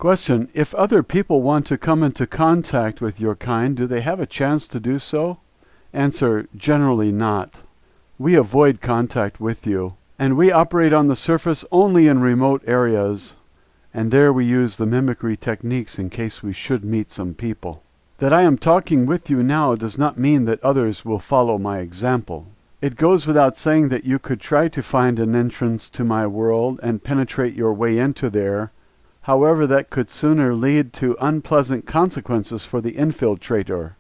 Question: if other people want to come into contact with your kind, do they have a chance to do so? Answer: generally not. We avoid contact with you, and we operate on the surface only in remote areas, and there we use the mimicry techniques in case we should meet some people. That I am talking with you now does not mean that others will follow my example. It goes without saying that you could try to find an entrance to my world and penetrate your way into there. However, that could sooner lead to unpleasant consequences for the infiltrator.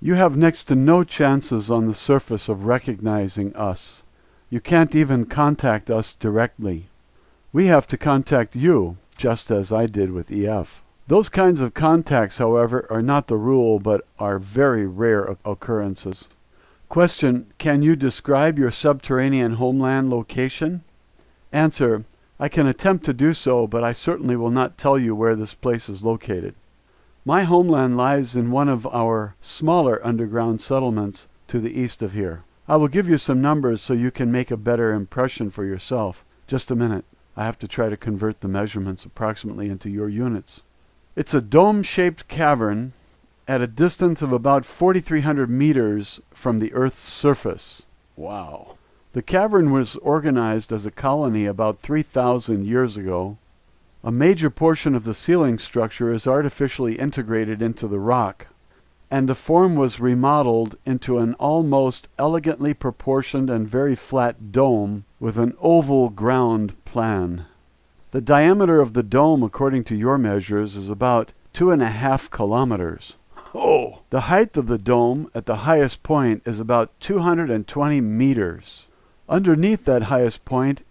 You have next to no chances on the surface of recognizing us. You can't even contact us directly. We have to contact you, just as I did with EF. Those kinds of contacts, however, are not the rule, but are very rare occurrences. Question: can you describe your subterranean homeland location? Answer: I can attempt to do so, but I certainly will not tell you where this place is located. My homeland lies in one of our smaller underground settlements to the east of here. I will give you some numbers so you can make a better impression for yourself. Just a minute. I have to try to convert the measurements approximately into your units. It's a dome-shaped cavern at a distance of about 4,300 meters from the Earth's surface. Wow. The cavern was organized as a colony about 3,000 years ago. A major portion of the ceiling structure is artificially integrated into the rock, and the form was remodeled into an almost elegantly proportioned and very flat dome with an oval ground plan. The diameter of the dome, according to your measures, is about 2.5 kilometers. Oh! The height of the dome at the highest point is about 220 meters. Underneath that highest point,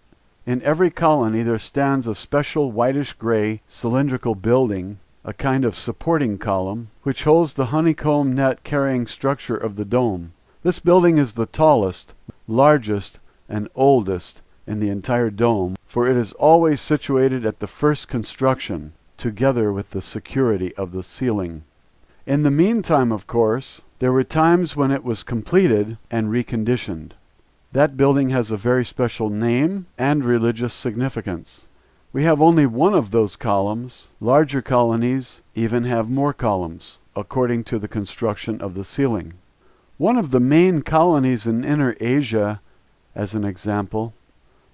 in every colony there stands a special whitish-gray cylindrical building, a kind of supporting column, which holds the honeycomb net carrying structure of the dome. This building is the tallest, largest, and oldest in the entire dome, for it is always situated at the first construction, together with the security of the ceiling. In the meantime, of course, there were times when it was completed and reconditioned. That building has a very special name and religious significance. We have only one of those columns. Larger colonies even have more columns, according to the construction of the ceiling. One of the main colonies in Inner Asia, as an example,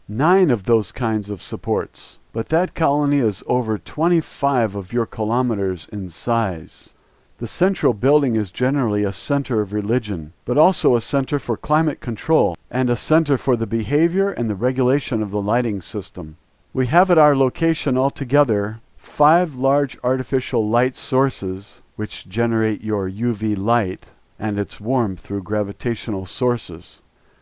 9 of those kinds of supports, but that colony is over 25 of your kilometers in size. The central building is generally a center of religion, but also a center for climate control and a center for the behavior and the regulation of the lighting system. We have at our location altogether 5 large artificial light sources which generate your UV light and its warmth through gravitational sources.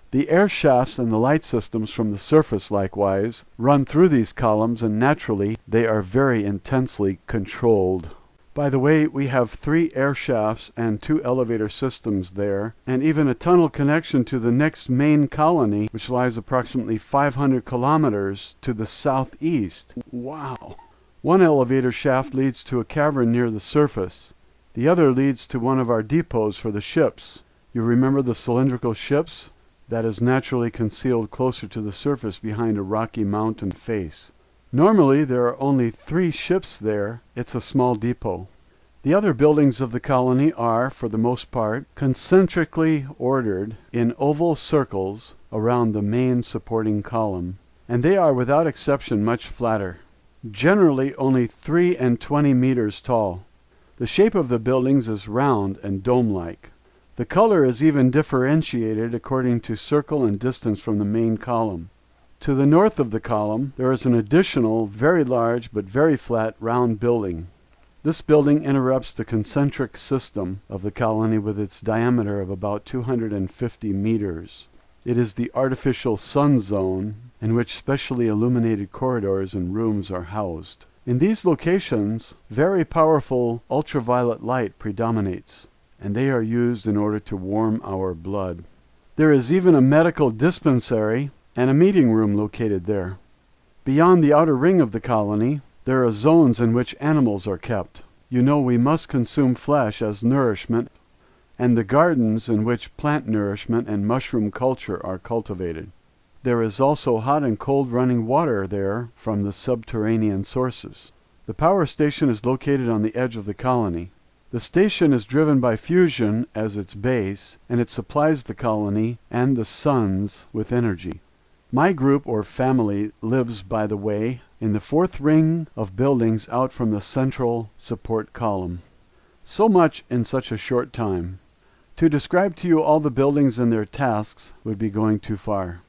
The air shafts and the light systems from the surface likewise run through these columns, and naturally they are very intensely controlled. By the way, we have 3 air shafts and 2 elevator systems there, and even a tunnel connection to the next main colony, which lies approximately 500 kilometers to the southeast. Wow! One elevator shaft leads to a cavern near the surface. The other leads to one of our depots for the ships. You remember the cylindrical ships? That is naturally concealed closer to the surface behind a rocky mountain face. Normally, there are only 3 ships there. It's a small depot. The other buildings of the colony are, for the most part, concentrically ordered in oval circles around the main supporting column, and they are without exception much flatter, generally only 3 and 20 meters tall. The shape of the buildings is round and dome-like. The color is even differentiated according to circle and distance from the main column. To the north of the column, there is an additional, very large but very flat round building. This building interrupts the concentric system of the colony with its diameter of about 250 meters. It is the artificial sun zone in which specially illuminated corridors and rooms are housed. In these locations, very powerful ultraviolet light predominates, and they are used in order to warm our blood. There is even a medical dispensary and a meeting room located there. Beyond the outer ring of the colony, there are zones in which animals are kept. You know we must consume flesh as nourishment, and the gardens in which plant nourishment and mushroom culture are cultivated. There is also hot and cold running water there from the subterranean sources. The power station is located on the edge of the colony. The station is driven by fusion as its base, and it supplies the colony and the suns with energy. My group or family lives, by the way, in the fourth ring of buildings out from the central support column. So much in such a short time. To describe to you all the buildings and their tasks would be going too far.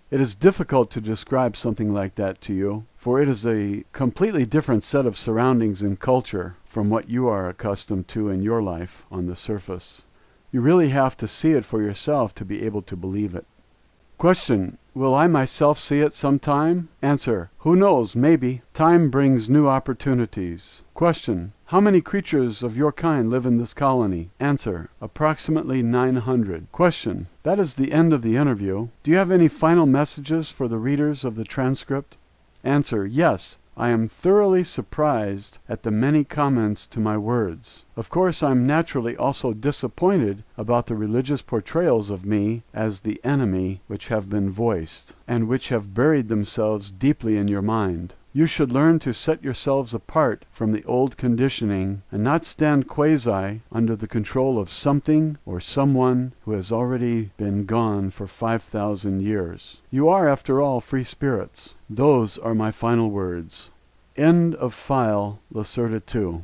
It is difficult to describe something like that to you, for it is a completely different set of surroundings and culture from what you are accustomed to in your life on the surface. You really have to see it for yourself to be able to believe it. Question: will I myself see it sometime? Answer: who knows, maybe. Time brings new opportunities. Question: how many creatures of your kind live in this colony? Answer: approximately 900. Question: that is the end of the interview. Do you have any final messages for the readers of the transcript? Answer: yes. I am thoroughly surprised at the many comments to my words. Of course, I am naturally also disappointed about the religious portrayals of me as the enemy which have been voiced, and which have buried themselves deeply in your mind. You should learn to set yourselves apart from the old conditioning and not stand quasi under the control of something or someone who has already been gone for 5,000 years. You are, after all, free spirits. Those are my final words. End of file, Lacerta 2.